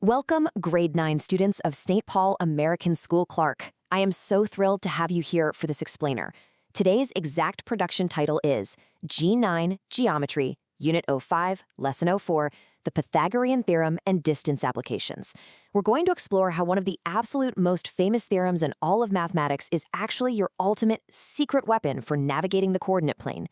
Welcome, grade 9 students of St. Paul American School Clark. I am so thrilled to have you here for this explainer. Today's exact production title is G9 Geometry, Unit 05, Lesson 04, the Pythagorean Theorem and Distance Applications. We're going to explore how one of the absolute most famous theorems in all of mathematics is actually your ultimate secret weapon for navigating the coordinate plane.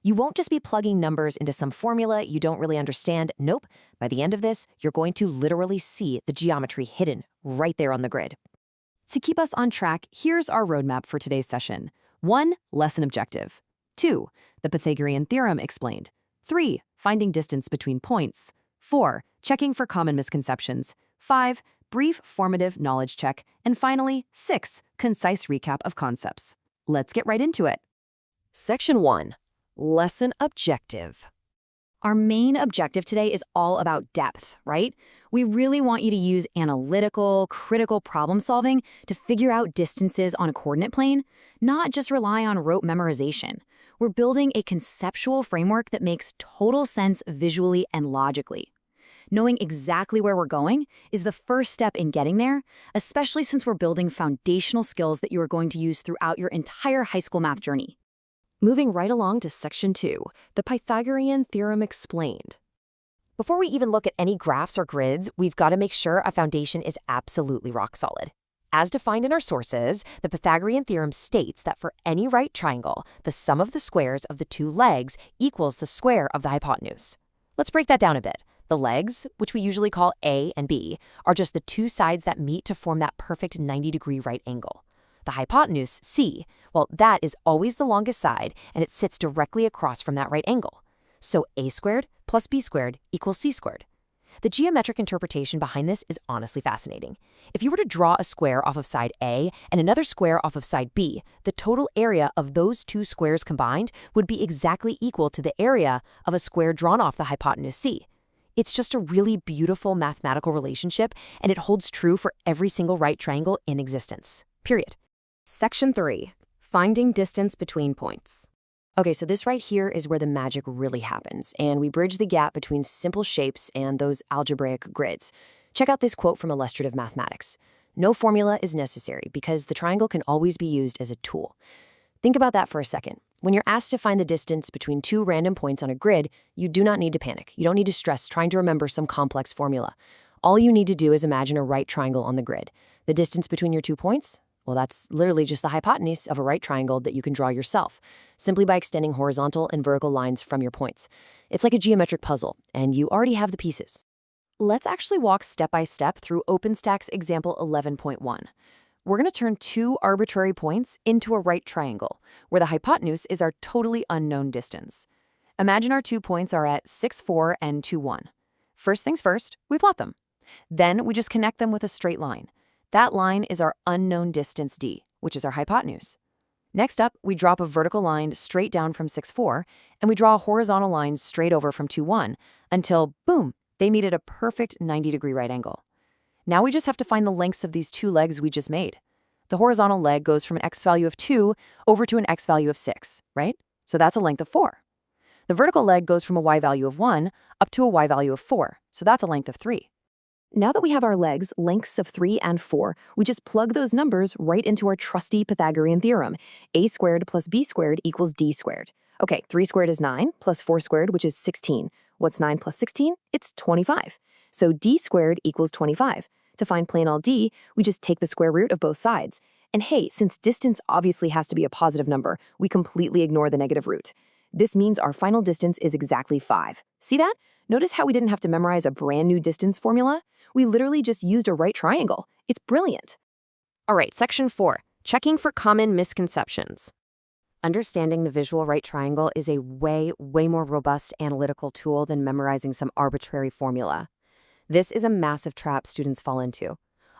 You won't just be plugging numbers into some formula you don't really understand. Nope. By the end of this, you're going to literally see the geometry hidden right there on the grid. To keep us on track, here's our roadmap for today's session. 1. Lesson objective. 2. The Pythagorean Theorem explained. 3. Finding distance between points. 4. Checking for common misconceptions. 5. Brief formative knowledge check. And finally, 6. Concise recap of concepts. Let's get right into it. Section 1. Lesson objective. Our main objective today is all about depth, right? We really want you to use analytical, critical problem solving to figure out distances on a coordinate plane, not just rely on rote memorization. We're building a conceptual framework that makes total sense visually and logically. Knowing exactly where we're going is the first step in getting there, especially since we're building foundational skills that you are going to use throughout your entire high school math journey. Moving right along to Section 2, the Pythagorean Theorem explained. Before we even look at any graphs or grids, we've got to make sure a foundation is absolutely rock solid. As defined in our sources, the Pythagorean Theorem states that for any right triangle, the sum of the squares of the two legs equals the square of the hypotenuse. Let's break that down a bit. The legs, which we usually call A and B, are just the two sides that meet to form that perfect 90-degree right angle. The hypotenuse, C, well, that is always the longest side, and it sits directly across from that right angle. So A squared plus B squared equals C squared. The geometric interpretation behind this is honestly fascinating. If you were to draw a square off of side A and another square off of side B, the total area of those two squares combined would be exactly equal to the area of a square drawn off the hypotenuse C. It's just a really beautiful mathematical relationship, and it holds true for every single right triangle in existence. Period. Section 3. Finding distance between points. Okay, so this right here is where the magic really happens, and we bridge the gap between simple shapes and those algebraic grids. Check out this quote from Illustrative Mathematics. No formula is necessary because the triangle can always be used as a tool. Think about that for a second. When you're asked to find the distance between two random points on a grid, you do not need to panic. You don't need to stress trying to remember some complex formula. All you need to do is imagine a right triangle on the grid. The distance between your 2 points? Well, that's literally just the hypotenuse of a right triangle that you can draw yourself, simply by extending horizontal and vertical lines from your points. It's like a geometric puzzle, and you already have the pieces. Let's actually walk step by step through OpenStack's example 11.1. We're going to turn two arbitrary points into a right triangle, where the hypotenuse is our totally unknown distance. Imagine our 2 points are at 6, 4, and 2, 1. First things first, we plot them. Then we just connect them with a straight line. That line is our unknown distance d, which is our hypotenuse. Next up, we drop a vertical line straight down from 6, 4, and we draw a horizontal line straight over from 2, 1, until, boom, they meet at a perfect 90-degree right angle. Now we just have to find the lengths of these two legs we just made. The horizontal leg goes from an x value of 2 over to an x value of 6, right? So that's a length of 4. The vertical leg goes from a y value of 1 up to a y value of 4, so that's a length of 3. Now that we have our legs, lengths of 3 and 4, we just plug those numbers right into our trusty Pythagorean theorem. A squared plus b squared equals d squared. Okay, 3 squared is 9, plus 4 squared, which is 16. What's 9 plus 16? It's 25. So d squared equals 25. To find plain old d, we just take the square root of both sides. And hey, since distance obviously has to be a positive number, we completely ignore the negative root. This means our final distance is exactly 5. See that? Notice how we didn't have to memorize a brand new distance formula? We literally just used a right triangle. It's brilliant. All right, Section 4, checking for common misconceptions. Understanding the visual right triangle is a way more robust analytical tool than memorizing some arbitrary formula. This is a massive trap students fall into.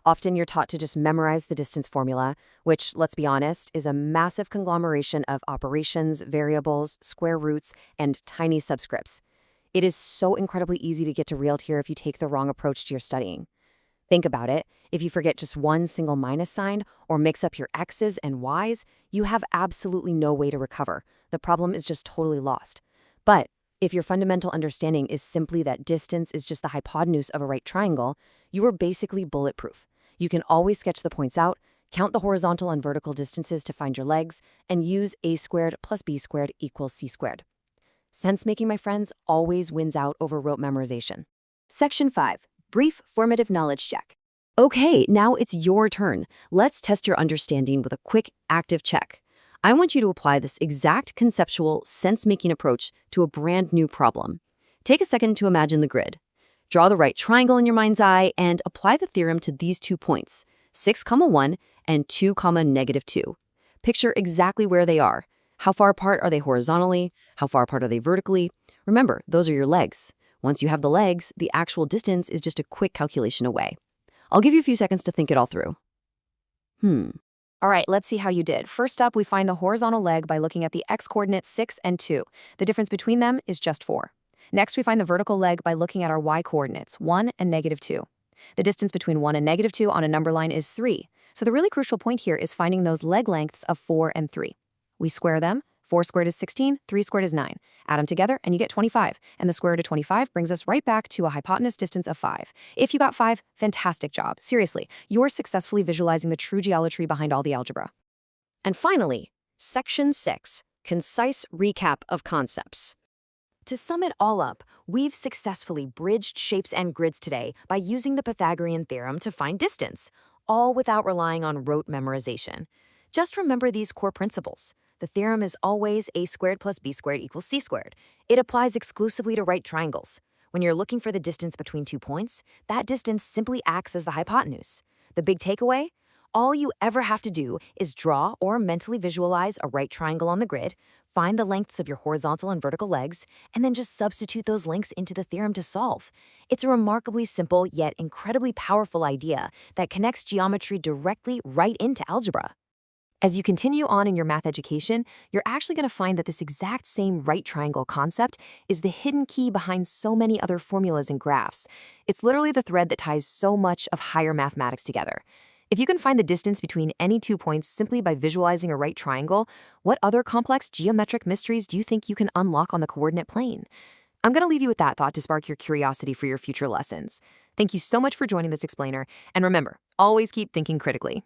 Often you're taught to just memorize the distance formula, which, let's be honest, is a massive conglomeration of operations, variables, square roots, and tiny subscripts. It is so incredibly easy to get derailed here if you take the wrong approach to your studying. Think about it. If you forget just one single minus sign or mix up your x's and y's, you have absolutely no way to recover. The problem is just totally lost. But If your fundamental understanding is simply that distance is just the hypotenuse of a right triangle, you are basically bulletproof. You can always sketch the points out, count the horizontal and vertical distances to find your legs, and use a squared plus b squared equals c squared. Sense-making, my friends, always wins out over rote memorization. Section 5. Brief formative knowledge check. Okay, now it's your turn. Let's test your understanding with a quick active check. I want you to apply this exact conceptual, sense-making approach to a brand new problem. Take a second to imagine the grid. Draw the right triangle in your mind's eye and apply the theorem to these 2 points, 6, 1 and 2, -2. Picture exactly where they are. How far apart are they horizontally? How far apart are they vertically? Remember, those are your legs. Once you have the legs, the actual distance is just a quick calculation away. I'll give you a few seconds to think it all through. All right, let's see how you did. First up, we find the horizontal leg by looking at the x-coordinates 6 and 2. The difference between them is just 4. Next, we find the vertical leg by looking at our y-coordinates, 1 and -2. The distance between 1 and -2 on a number line is 3. So the really crucial point here is finding those leg lengths of 4 and 3. We square them. 4 squared is 16, 3 squared is 9. Add them together and you get 25. And the square root of 25 brings us right back to a hypotenuse distance of 5. If you got 5, fantastic job. Seriously, you're successfully visualizing the true geometry behind all the algebra. And finally, Section 6, Concise Recap of Concepts. To sum it all up, we've successfully bridged shapes and grids today by using the Pythagorean Theorem to find distance, all without relying on rote memorization. Just remember these core principles. The theorem is always a squared plus b squared equals c squared. It applies exclusively to right triangles. When you're looking for the distance between 2 points, that distance simply acts as the hypotenuse. The big takeaway? All you ever have to do is draw or mentally visualize a right triangle on the grid, find the lengths of your horizontal and vertical legs, and then just substitute those lengths into the theorem to solve. It's a remarkably simple yet incredibly powerful idea that connects geometry directly right into algebra. As you continue on in your math education, you're actually going to find that this exact same right triangle concept is the hidden key behind so many other formulas and graphs. It's literally the thread that ties so much of higher mathematics together. If you can find the distance between any 2 points simply by visualizing a right triangle, what other complex geometric mysteries do you think you can unlock on the coordinate plane? I'm going to leave you with that thought to spark your curiosity for your future lessons. Thank you so much for joining this explainer, and remember, always keep thinking critically.